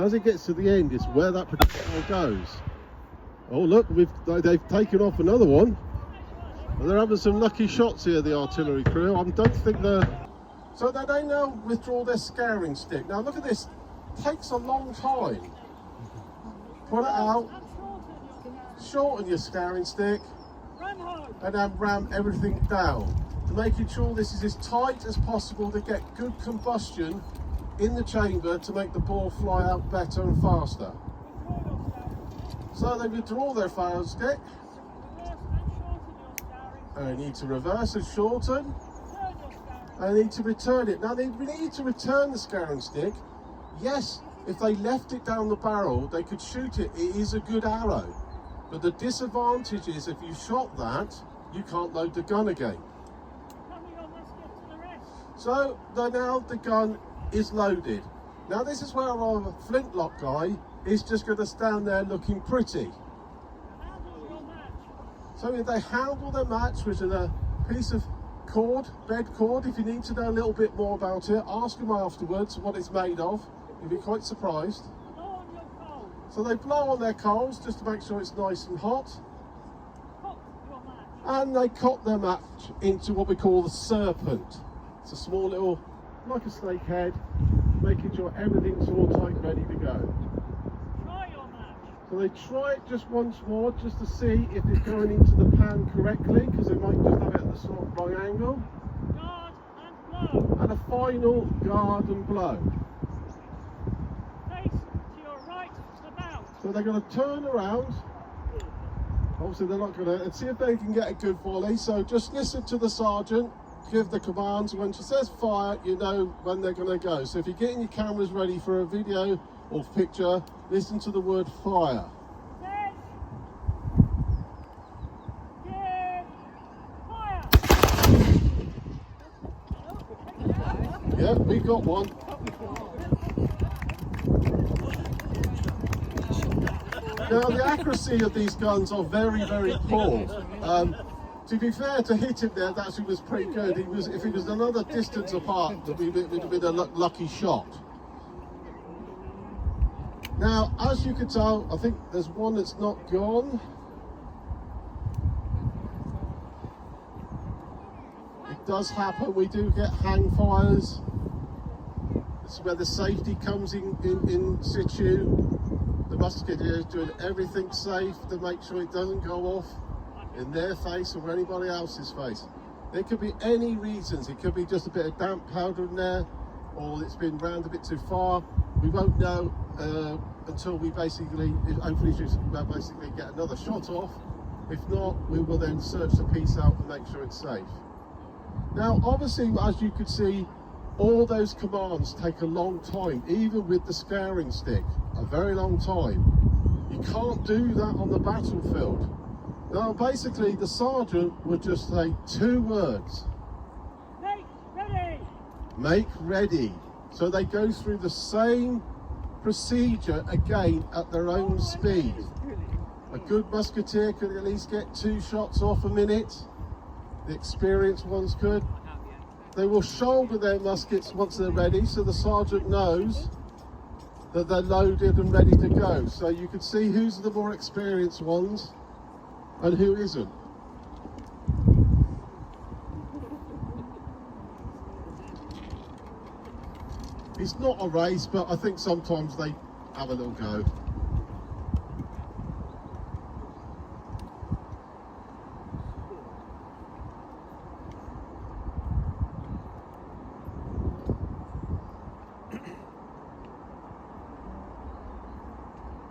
as it gets to the end, it's where that projectile goes. Oh look, they've taken off another one. And they're having some lucky shots here, the artillery crew. I don't think they're... So they now withdraw their scouring stick. Now look at this, it takes a long time. Put it out, shorten your scouring stick, and then ram everything down. Making sure this is as tight as possible to get good combustion in the chamber to make the ball fly out better and faster. So they withdraw their fire stick. I need to reverse and shorten. I need to return it. Now they need to return the scouring stick. Yes, if they left it down the barrel, they could shoot it. It is a good arrow. But the disadvantage is if you shot that, you can't load the gun again. So now the gun is loaded. Now this is where our flintlock guy is just going to stand there looking pretty. So if they handle their match, which is a piece of cord, bed cord, if you need to know a little bit more about it, ask them afterwards what it's made of. You'll be quite surprised. So they blow on their coals just to make sure it's nice and hot. And they cut their match into what we call the serpent. It's a small little, like a snake head, making sure everything's all tight, ready to go. So they try it just once more, just to see if it's going into the pan correctly, because they might just have it at the sort of wrong angle. Guard and blow. And a final guard and blow. Face to your right about. So they're going to turn around. Obviously they're not going to, and see if they can get a good volley. So just listen to the sergeant, give the commands. When she says fire, you know when they're going to go. So if you're getting your cameras ready for a video or picture, listen to the word fire. Set. Give. Fire. Yeah, we got one. Now the accuracy of these guns are very, very poor. To be fair, to hit him there, that actually was pretty good. If he was another distance apart, it would have been a lucky shot. Now, as you can tell, I think there's one that's not gone. It does happen. We do get hang fires. This is where the safety comes in situ. The musketeer is doing everything safe to make sure it doesn't go off in their face or anybody else's face. There could be any reasons. It could be just a bit of damp powder in there, or it's been round a bit too far. We won't know until we basically get another shot off. If not, we will then search the piece out and make sure it's safe. Now, obviously, as you could see, all those commands take a long time, even with the scouring stick, a very long time. You can't do that on the battlefield. Now, basically, the sergeant would just say 2 words. Make ready. Make ready. So they go through the same procedure again at their own speed. A good musketeer could at least get 2 shots off a minute. The experienced ones could. They will shoulder their muskets once they're ready, so the sergeant knows that they're loaded and ready to go. So you can see who's the more experienced ones and who isn't. It's not a race, but I think sometimes they have a little go.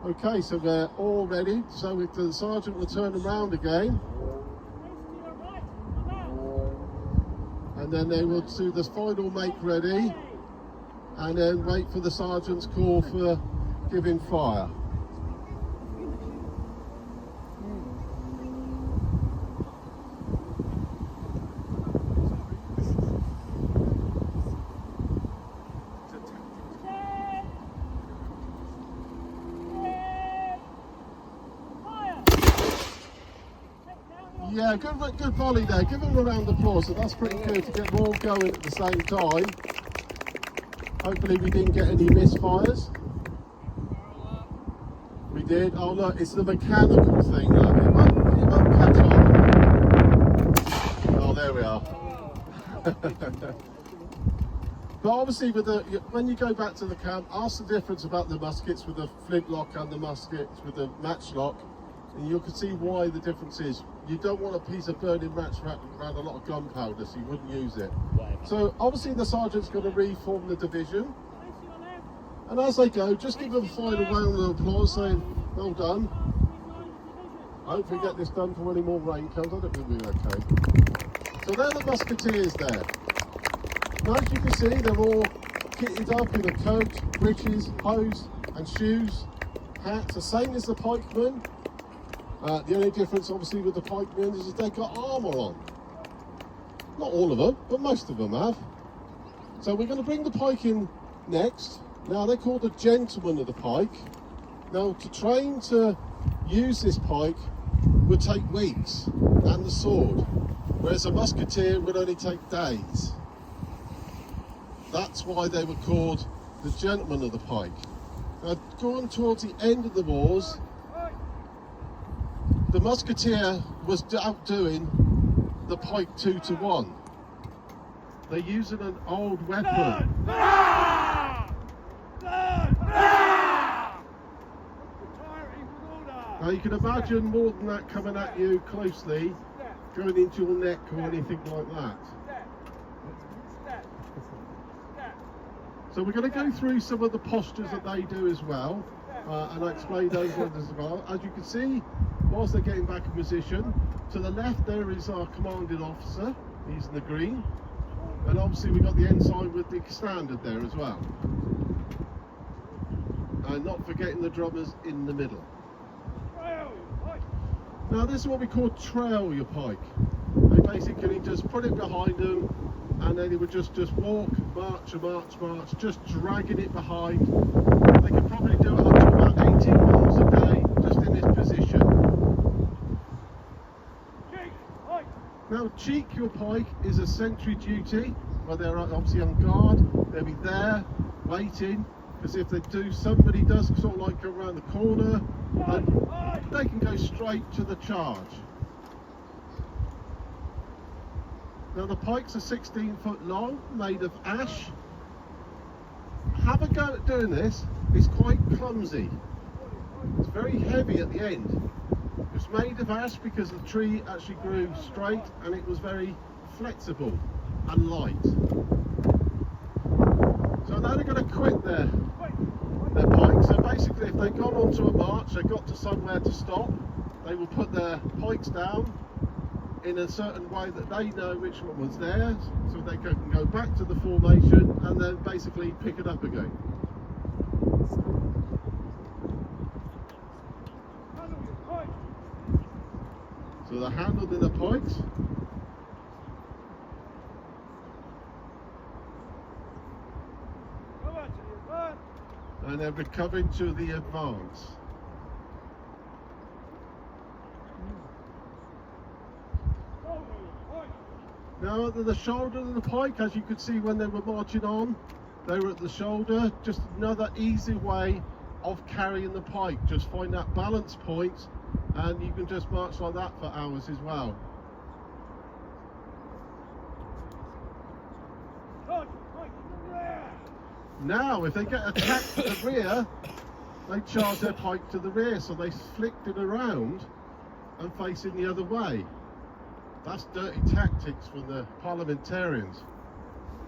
Okay, so they're all ready. So if the sergeant will turn around again, and then they will do the final make ready, and then wait for the sergeant's call for giving fire. Yeah, good volley there. Give them a round of applause. So that's pretty good to get them all going at the same time. Hopefully we didn't get any misfires. did. Oh look, it's the mechanical thing. Look, it won't catch on. Oh, there we are. But obviously, when you go back to the camp, ask the difference about the muskets with the flintlock and the muskets with the matchlock, and you can see why the difference is. You don't want a piece of burning match around a lot of gunpowder, so you wouldn't use it. So obviously the sergeant's going to reform the division, and as they go, just give them a final round of applause saying, well done. I hope we get this done before any more rain comes. I don't think we'll be okay. So they're the musketeers there. Now, as you can see, they're all kitted up in a coat, breeches, hose and shoes, hats, the same as the pikemen. The only difference obviously with the pikemen is they've got armour on. Not all of them, but most of them have. So we're going to bring the pike in next. Now they're called the gentlemen of the pike. Now to train to use this pike would take weeks, and the sword, whereas a musketeer would only take days. That's why they were called the gentlemen of the pike. Now going towards the end of the wars, the musketeer was outdoing the pike 2 to 1. They're using an old weapon. Now you can imagine more than that coming at you closely, going into your neck or anything like that. So we're going to go through some of the postures that they do as well, and I explain those ones as well. As you can see, whilst they're getting back in position, to the left there is our commanding officer, he's in the green, and obviously we've got the ensign with the standard there as well. And not forgetting the drummers in the middle. Now this is what we call trail your pike. They basically just put it behind them, and then he would just walk, march, just dragging it behind. They could probably do it up to about 18 miles a day, just in this position. Now cheek your pike is a sentry duty, where they're obviously on guard. They'll be there, waiting, because if somebody does sort of like go around the corner, they can go straight to the charge. Now the pikes are 16 foot long, made of ash. Have a go at doing this, it's quite clumsy. It's very heavy at the end. It's made of ash because the tree actually grew straight and it was very flexible and light. So now they're going to quit their pike. So basically if they've gone onto a march, they've got to somewhere to stop, they will put their pikes down in a certain way that they know which one was theirs, so they can go back to the formation and then basically pick it up again. So they're handled in the pikes. And they're recovering to the advance. Now at the shoulder of the pike, as you could see when they were marching on, they were at the shoulder. Just another easy way of carrying the pike. Just find that balance point, and you can just march like that for hours as well. Now if they get attacked at the rear, they charge their pike to the rear, so they flicked it around and facing the other way. That's dirty tactics from the Parliamentarians.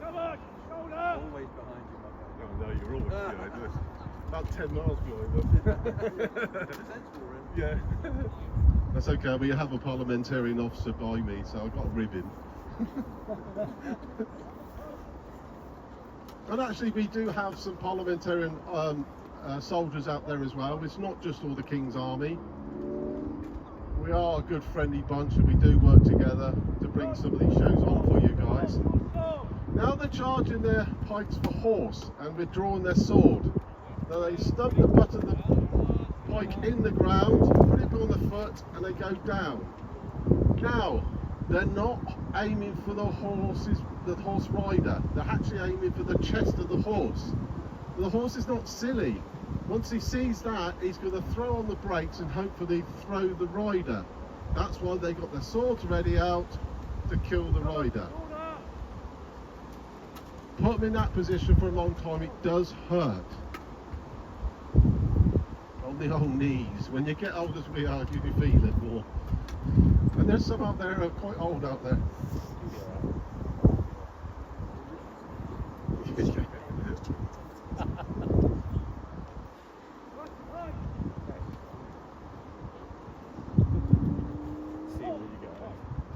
Come on, shoulder! Always behind you, my friend. No, you're always behind us. About 10 miles behind us. Yeah. That's okay, we have a Parliamentarian officer by me, so I've got a ribbon. And actually we do have some Parliamentarian soldiers out there as well. It's not just all the King's Army. We are a good friendly bunch and we do work together to bring some of these shows on for you guys. Now they're charging their pikes for horse and withdrawing their sword. Now they stub the butt of the pike in the ground, put it on the foot and they go down. Now they're not aiming for the horse rider, they're actually aiming for the chest of the horse. The horse is not silly. Once he sees that, he's going to throw on the brakes and hopefully throw the rider. That's why they got their swords ready out to kill the rider. Put them in that position for a long time, it does hurt. On the old knees. When you get old as we are, you can feel it more. And there's some out there who are quite old out there.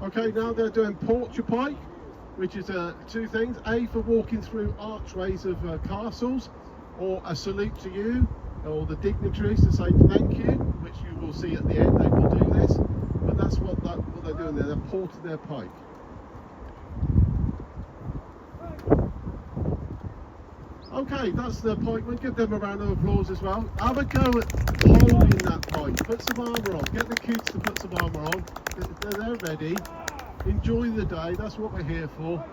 Okay, now they're doing porcupine, which is two things. A, for walking through archways of castles, or a salute to you, or the dignitaries to say thank you, which you will see at the end. They will do this, but that's what they're doing there. They're porting their pike. Okay, that's the pike. We'll give them a round of applause as well. Have a go at holding that pike. Put some armour on. Get the kids to put some armour on. They're ready. Enjoy the day. That's what we're here for.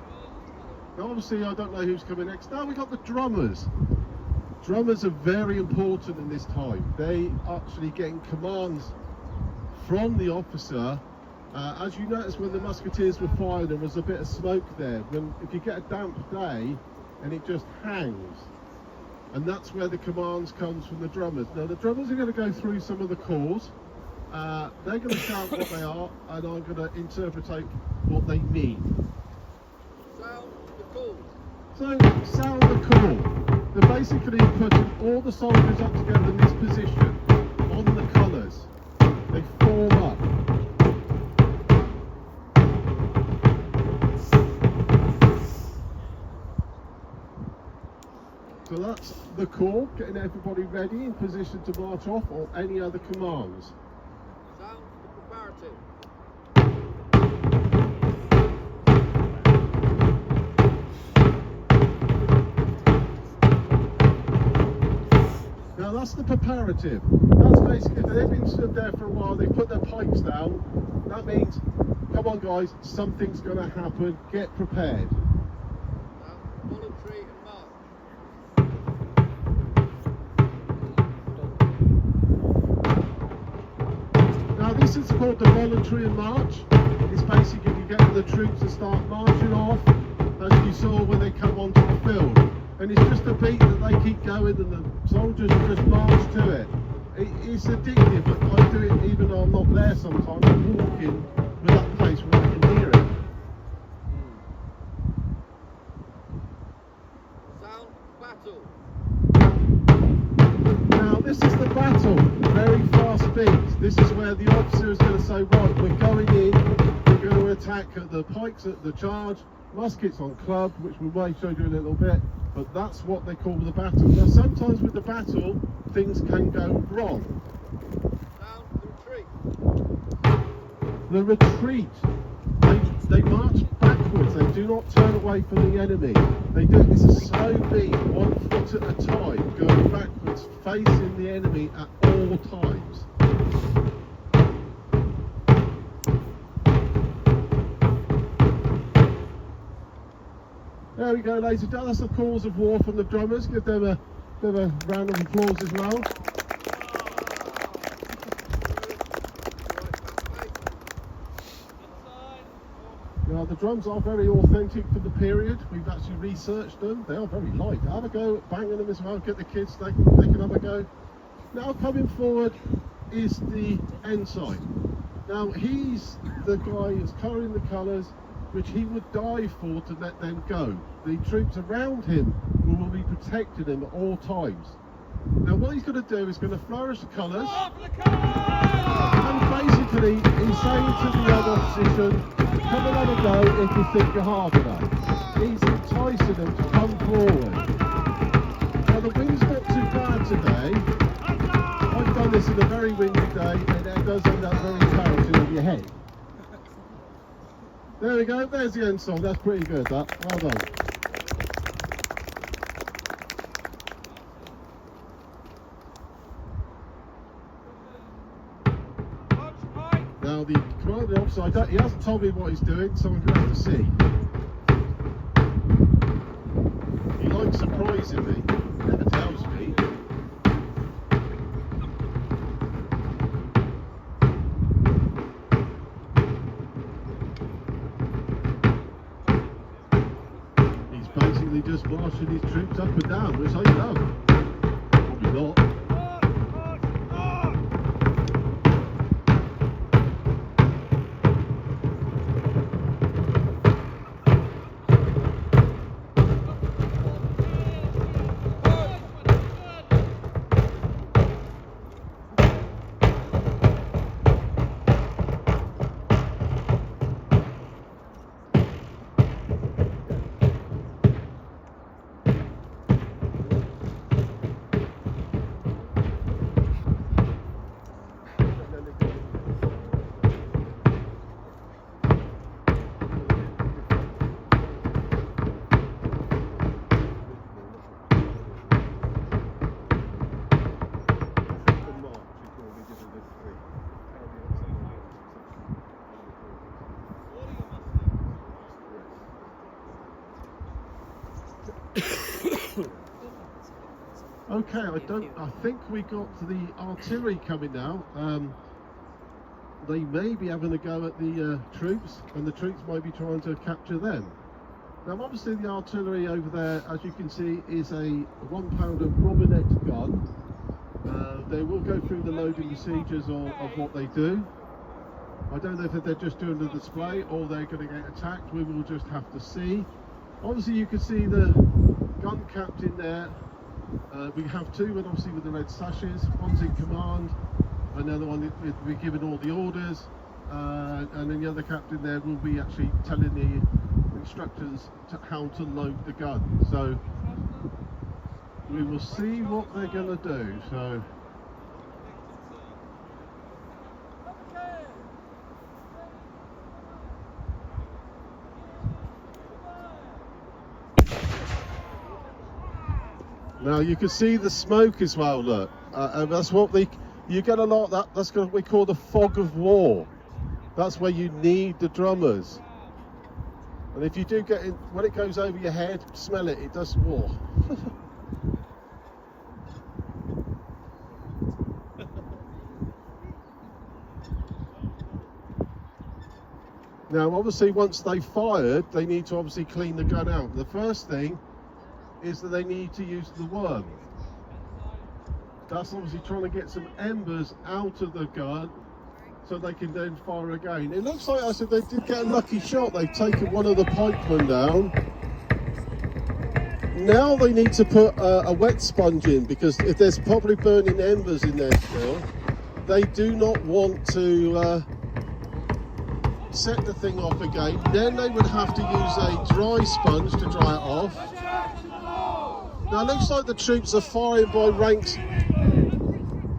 Now, obviously, I don't know who's coming next. Now we've got the drummers. Drummers are very important in this time. They actually getting commands from the officer. As you notice, when the musketeers were firing, there was a bit of smoke there. If you get a damp day, and it just hangs, and that's where the commands comes from the drummers. Now the drummers are going to go through some of the calls. They're going to shout what they are, and I'm going to interpretate what they mean. Sound the call. So, sound the call. They're basically putting all the soldiers up together in this position on the colours. They form up. So that's the call, getting everybody ready in position to march off, or any other commands. Sound the preparative. Now that's the preparative. That's basically, if they've been stood there for a while, they put their pikes down, that means, come on guys, something's going to happen, get prepared. Sound voluntary and march. Now this is called the voluntary march. It's basically you get the troops to start marching off, as you saw when they come onto the field. And it's just a beat that they keep going, and the soldiers just march to it. It's addictive, but I do it even though I'm not there sometimes. I'm walking with that place where I can hear it. Sound battle. Now this is the battle, very fast beats. This is where the officer is going to say, right, we're going in, we're going to attack at the pikes at the charge, muskets on club, which we may show you in a little bit, but that's what they call the battle. Now sometimes with the battle, things can go wrong. Sound the retreat. The retreat, they march backwards, they do not turn away from the enemy. They do, it's a slow beat, 1 foot at a time, going backwards, facing the enemy at all times. There we go, ladies and gentlemen, that's the calls of war from the drummers. Give them a bit of a round of applause as well. Now the drums are very authentic for the period. We've actually researched them. They are very light. Have a go at banging them as well. Get the kids, they can have a go. Now coming forward is the ensign. Now he's the guy who's carrying the colours, which he would die for to let them go. The troops around him will be protecting him at all times. Now what he's going to do is going to flourish the colours, and basically he's saying to the other opposition, come and have a go if you think you're hard enough. He's enticing them to come forward. Now the wind's not too bad today. I've done this in a very windy day, and it does end up very challenging on your head. There we go, there's the end song. That's pretty good, that. Well done. Now the commanding officer, he hasn't told me what he's doing, so I'm going to have to see. He likes surprise Naseby. Never tells me. He's basically just marching his troops up and down, which I love. Probably not. Okay, I think we got the artillery coming now. They may be having a go at the troops, and the troops may be trying to capture them. Now obviously the artillery over there, as you can see, is a 1 pounder Robinet gun. They will go through the loading procedures of what they do. I don't know if they're just doing the display or they're going to get attacked. We will just have to see. Obviously you can see the gun captain there. We have two, and obviously with the red sashes. One's in command, another one will be giving all the orders, and then the other captain there will be actually telling the instructors how to load the gun. So we will see what they're going to do. So now you can see the smoke as well, look, and that's what you get a lot of that's what we call the fog of war. That's where you need the drummers. And if you do get it, when it goes over your head, smell it, it does war. Now obviously once they've fired, they need to obviously clean the gun out. The first thing is that they need to use the worm. That's obviously trying to get some embers out of the gun so they can then fire again. It looks like, I said, they did get a lucky shot. They've taken one of the pikemen down. Now they need to put a wet sponge in, because if there's probably burning embers in there still, they do not want to set the thing off again. Then they would have to use a dry sponge to dry it off. Now it looks like the troops are firing by ranks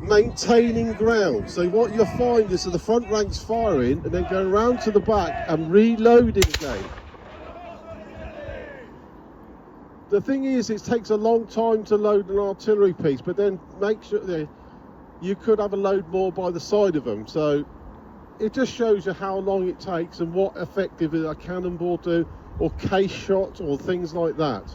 maintaining ground. So what you'll find is that the front rank's firing and then going around to the back and reloading again. The thing is, it takes a long time to load an artillery piece, but then make sure that you could have a load more by the side of them. So it just shows you how long it takes and what effective a cannonball do, or case shot, or things like that.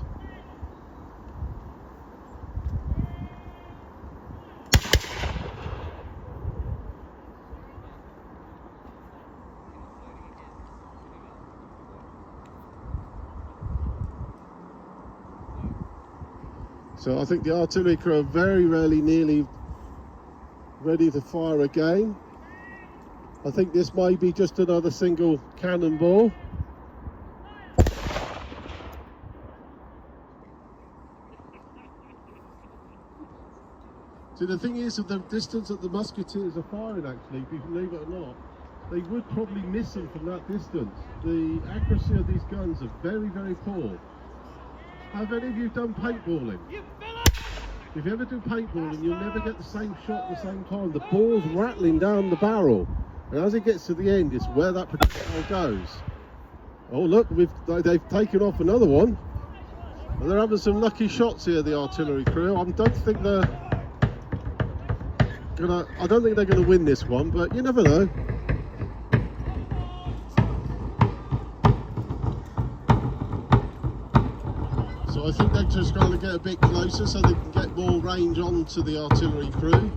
So I think the artillery crew are very nearly ready to fire again. I think this may be just another single cannonball. See, the thing is, of the distance that the musketeers are firing, actually, if you believe it or not, they would probably miss them from that distance. The accuracy of these guns are very poor. Have any of you done paintballing? If you ever do paintballing, you'll never get the same shot at the same time. The ball's rattling down the barrel, and as it gets to the end, it's where that projectile goes. Oh look, they've taken off another one, and they're having some lucky shots here, the artillery crew. I don't think they're gonna win this one, but you never know. So So I think they're just going to get a bit closer so they can get more range onto the artillery crew.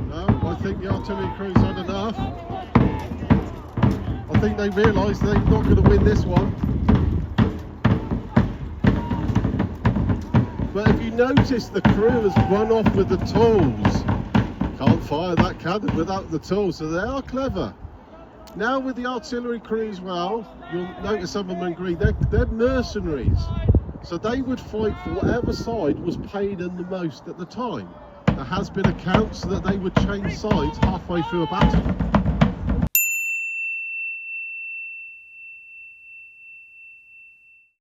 No, I think the artillery crew's had enough. I think they realise they're not going to win this one. But if you notice, the crew has run off with the tools. Can't fire that cannon without the tools, so they are clever. Now with the artillery crew as well, you'll notice some of them in green, they're mercenaries. So they would fight for whatever side was paying them the most at the time. There has been accounts that they would change sides halfway through a battle.